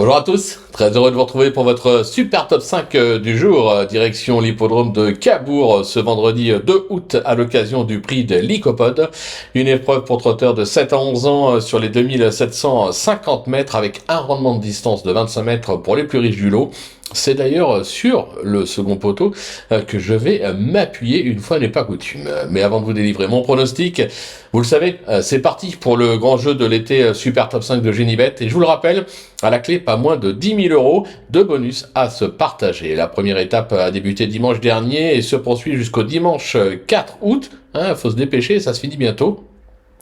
Bonjour à tous, très heureux de vous retrouver pour votre super top 5 du jour, direction l'hippodrome de Cabourg ce vendredi 2 août à l'occasion du prix de l'Icopode, une épreuve pour trotteurs de 7 à 11 ans sur les 2750 mètres avec un rendement de distance de 25 mètres pour les plus riches du lot. C'est d'ailleurs sur le second poteau que je vais m'appuyer une fois n'est pas coutume. Mais avant de vous délivrer mon pronostic, vous le savez, c'est parti pour le grand jeu de l'été Super Top 5 de Génibet. Et je vous le rappelle, à la clé, pas moins de 10 000 € de bonus à se partager. La première étape a débuté dimanche dernier et se poursuit jusqu'au dimanche 4 août. Faut se dépêcher, ça se finit bientôt.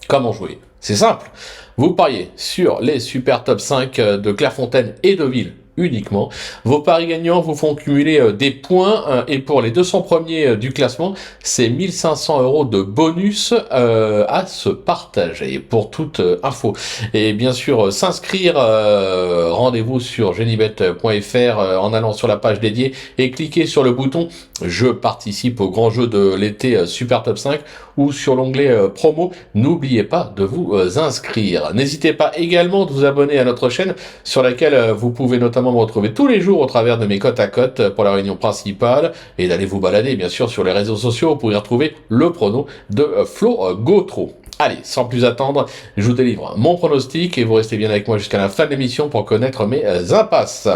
Comment jouer? C'est simple. Vous pariez sur les Super Top 5 de Clairefontaine et Deauville uniquement. Vos paris gagnants vous font cumuler des points et pour les 200 premiers du classement, c'est 1500 € de bonus à se partager. Pour toute info et bien sûr s'inscrire, rendez-vous sur genibet.fr en allant sur la page dédiée et cliquez sur le bouton je participe au grand jeu de l'été Super Top 5 ou sur l'onglet promo. N'oubliez pas de vous inscrire. N'hésitez pas également de vous abonner à notre chaîne sur laquelle vous pouvez notamment me retrouver tous les jours au travers de mes cotes à cotes pour la réunion principale et d'aller vous balader bien sûr sur les réseaux sociaux. Vous pourrez retrouver le prono de Flo Gautreau. Allez, sans plus attendre, je vous délivre mon pronostic et vous restez bien avec moi jusqu'à la fin de l'émission pour connaître mes impasses.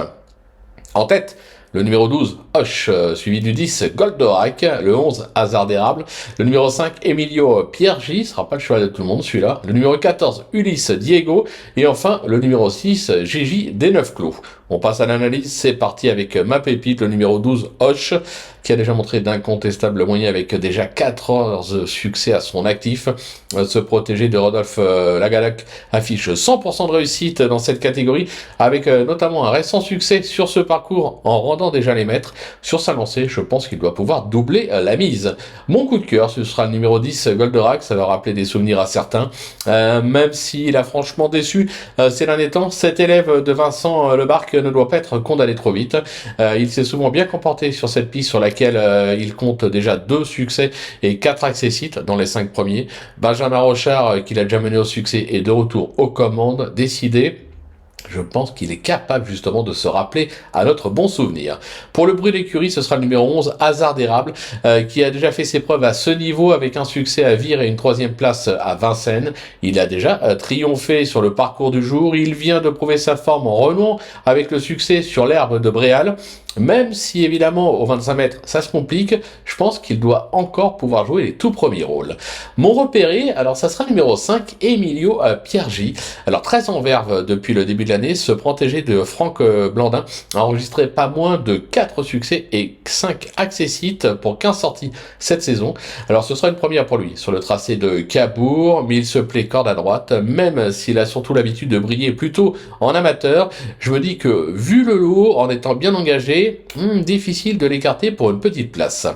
En tête, le numéro 12, Hoche, suivi du 10, Goldorak, le 11, Hasard d'érable, le numéro 5, Emilio Piergi, ce sera pas le cheval de tout le monde celui-là, le numéro 14, Ulysse Diego, et enfin le numéro 6, Gigi des 9 clos. On passe à l'analyse, c'est parti avec ma pépite, le numéro 12, Hoche, qui a déjà montré d'incontestables moyens avec déjà 14 succès à son actif. Se protéger de Rodolphe Lagalac affiche 100% de réussite dans cette catégorie, avec notamment un récent succès sur ce parcours en rendant déjà les maîtres. Sur sa lancée, je pense qu'il doit pouvoir doubler la mise. Mon coup de cœur, ce sera le numéro 10, Goldorak, ça va rappeler des souvenirs à certains, même s'il a franchement déçu ces derniers temps. Cet élève de Vincent Lebarque ne doit pas être condamné trop vite. Il s'est souvent bien comporté sur cette piste sur laquelle il compte déjà 2 succès et 4 accessites dans les 5 premiers. Benjamin Rochard, qui l'a déjà mené au succès, est de retour aux commandes, décidé. Je pense qu'il est capable justement de se rappeler à notre bon souvenir. Pour le bruit d'écurie, ce sera le numéro 11, Hasard d'érable, qui a déjà fait ses preuves à ce niveau avec un succès à Vire et une 3e place à Vincennes. Il a déjà triomphé sur le parcours du jour. Il vient de prouver sa forme en renouant avec le succès sur l'herbe de Bréal. Même si évidemment au 25 mètres ça se complique, je pense qu'il doit encore pouvoir jouer les tout premiers rôles. Mon repéré, alors ça sera le numéro 5, Emilio Piergi. Alors très en verve depuis le début de l'année, ce protégé de Franck Blandin a enregistré pas moins de 4 succès et 5 accessites pour 15 sorties cette saison. Alors ce sera une première pour lui sur le tracé de Cabourg, mais il se plaît corde à droite, même s'il a surtout l'habitude de briller plutôt en amateur. Je me dis que vu le lot, en étant bien engagé, difficile de l'écarter pour une petite place.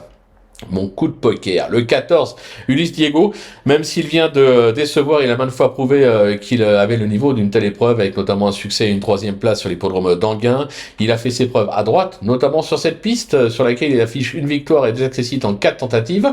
Mon coup de poker, le 14, Ulysse Diego, même s'il vient de décevoir, il a maintes fois prouvé qu'il avait le niveau d'une telle épreuve, avec notamment un succès et une 3e place sur l'hippodrome d'Anguin. Il a fait ses preuves à droite, notamment sur cette piste, sur laquelle il affiche une victoire et 2 accessites en 4 tentatives,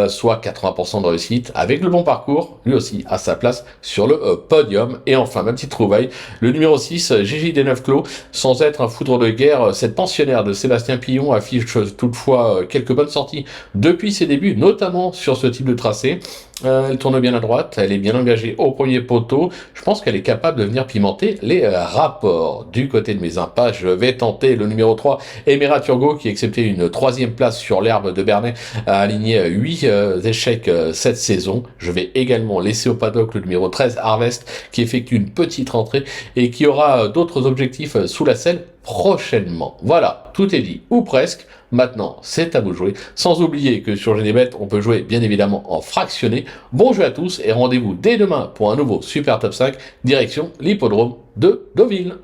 soit 80% de réussite, avec le bon parcours, lui aussi à sa place sur le podium. Et enfin, ma petite trouvaille, le numéro 6, Gigi des 9 clos, sans être un foudre de guerre, cette pensionnaire de Sébastien Pillon affiche toutefois quelques bonnes sorties depuis ses débuts, notamment sur ce type de tracé. Elle tourne bien à droite, elle est bien engagée au premier poteau. Je pense qu'elle est capable de venir pimenter les rapports. Du côté de mes impasses, je vais tenter le numéro 3, Emera Turgot, qui acceptait une 3e place sur l'herbe de Bernay, a aligné 8 échecs cette saison. Je vais également laisser au paddock le numéro 13, Harvest, qui effectue une petite rentrée et qui aura d'autres objectifs sous la selle prochainement. Voilà, tout est dit, ou presque. Maintenant, c'est à vous de jouer. Sans oublier que sur Génibet, on peut jouer bien évidemment en fractionné. Bon jeu à tous et rendez-vous dès demain pour un nouveau Super Top 5, direction l'hippodrome de Deauville.